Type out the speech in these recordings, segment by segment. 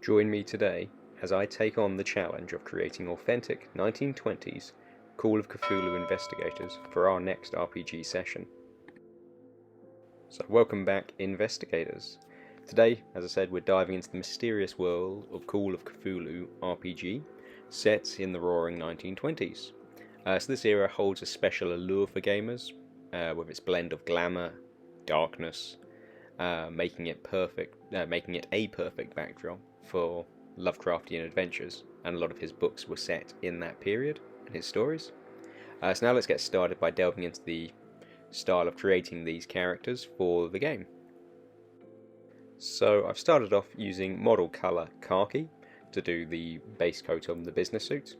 Join me today as I take on the challenge of creating authentic 1920s Call of Cthulhu investigators for our next RPG session. So welcome back, investigators. Today, as I said, we're diving into the mysterious world of Call of Cthulhu RPG, set in the roaring 1920s. So this era holds a special allure for gamers, with its blend of glamour, darkness, making it a perfect backdrop for Lovecraftian adventures, and a lot of his books were set in that period, and his stories. So now let's get started by delving into the style of creating these characters for the game. So I've started off using model colour khaki to do the base coat on the business suit.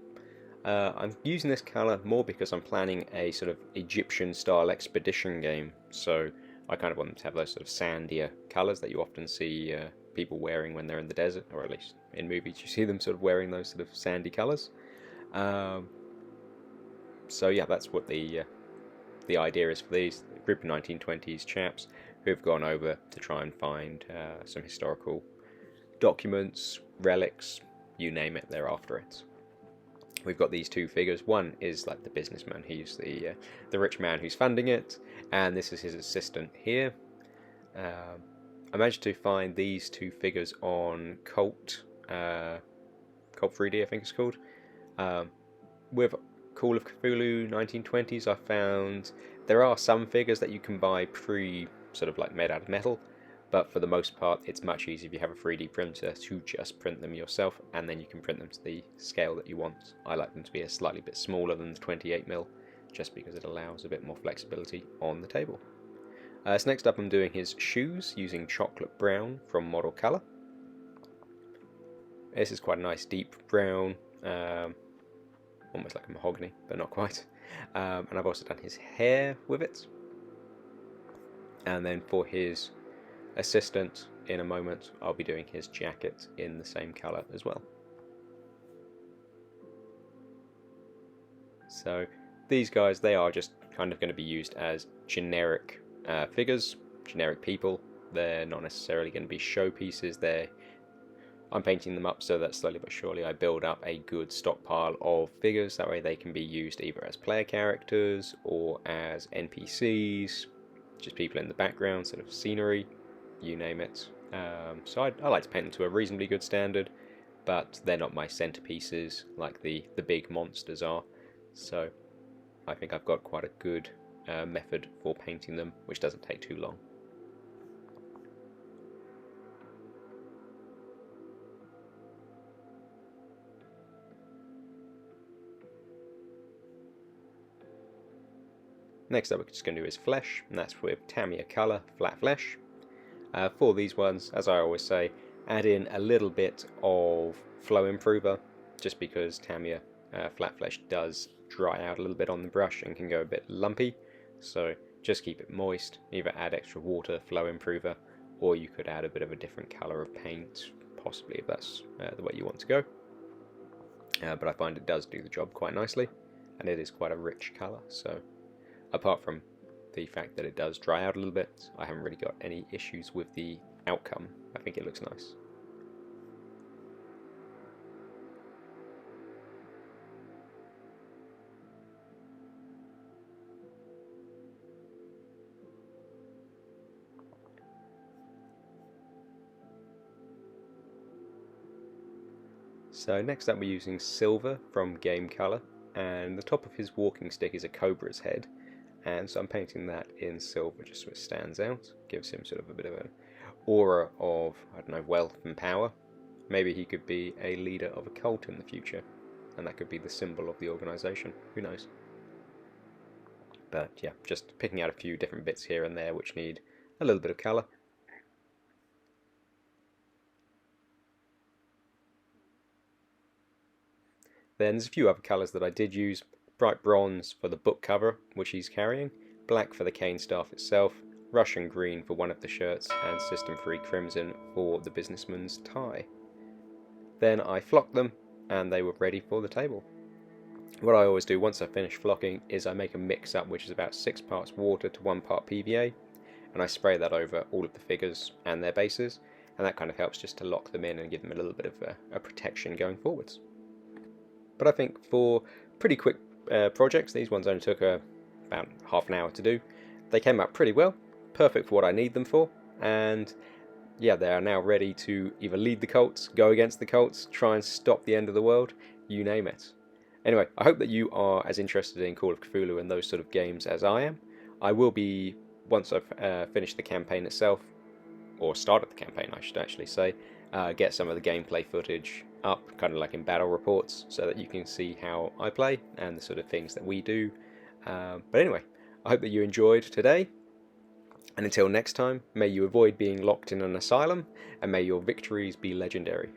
I'm using this colour more because I'm planning a sort of Egyptian style expedition game, so I kind of want them to have those sort of sandier colours that you often see people wearing when they're in the desert, or at least in movies you see them sort of wearing those sort of sandy colours. So yeah, that's what the idea is for these. A group of 1920s chaps who've gone over to try and find some historical documents, relics, you name it, they're after it. We've got these two figures. One is like the businessman, he's the rich man who's funding it, and this is his assistant here. I managed to find these two figures on Cult 3D, I think it's called. With Call of Cthulhu 1920s, I found there are some figures that you can buy sort of like made out of metal, but for the most part it's much easier if you have a 3D printer to just print them yourself, and then you can print them to the scale that you want. I like them to be a slightly bit smaller than the 28mm, just because it allows a bit more flexibility on the table. So next up I'm doing his shoes using chocolate brown from Model Colour. This is quite a nice deep brown, almost like a mahogany, but not quite. And I've also done his hair with it. And then for his assistant, in a moment, I'll be doing his jacket in the same colour as well. So these guys, they are just kind of going to be used as generic figures, generic people. They're not necessarily going to be showpieces. I'm painting them up so that slowly but surely I build up a good stockpile of figures. That way they can be used either as player characters or as NPCs, just people in the background, sort of scenery, you name it. So I like to paint them to a reasonably good standard, but they're not my centerpieces like the big monsters are. So I think I've got quite a good method for painting them, which doesn't take too long. Next up we're just going to do his flesh, and that's with Tamiya Colour Flat Flesh. For these ones, as I always say, add in a little bit of flow improver, just because Tamiya Flat Flesh does dry out a little bit on the brush and can go a bit lumpy, so just keep it moist. Either add extra water, flow improver, or you could add a bit of a different colour of paint, possibly, if that's the way you want to go. But I find it does do the job quite nicely, and it is quite a rich colour, so apart from the fact that it does dry out a little bit, I haven't really got any issues with the outcome. I think it looks nice. So next up we're using silver from Game Colour, and the top of his walking stick is a cobra's head. And so I'm painting that in silver just so it stands out, gives him sort of a bit of an aura of, I don't know, wealth and power. Maybe he could be a leader of a cult in the future, and that could be the symbol of the organisation, who knows. But yeah, just picking out a few different bits here and there which need a little bit of colour. Then there's a few other colours that I did use. Bright bronze for the book cover, which he's carrying, black for the cane staff itself, Russian green for one of the shirts, and System 3 crimson for the businessman's tie. Then I flocked them, and they were ready for the table. What I always do once I finish flocking is I make a mix-up which is about 6 parts water to 1 part PVA, and I spray that over all of the figures and their bases, and that kind of helps just to lock them in and give them a little bit of a protection going forwards. But I think for pretty quick projects, these ones only took about half an hour to do. They came out pretty well, perfect for what I need them for, and yeah, they are now ready to either lead the cults, go against the cults, try and stop the end of the world, you name it. Anyway, I hope that you are as interested in Call of Cthulhu and those sort of games as I am. I will be, once I've finished the campaign itself, or started the campaign I should actually say, get some of the gameplay footage up, kind of like in battle reports, so that you can see how I play and the sort of things that we do. But anyway, I hope that you enjoyed today, and until next time, may you avoid being locked in an asylum, and may your victories be legendary.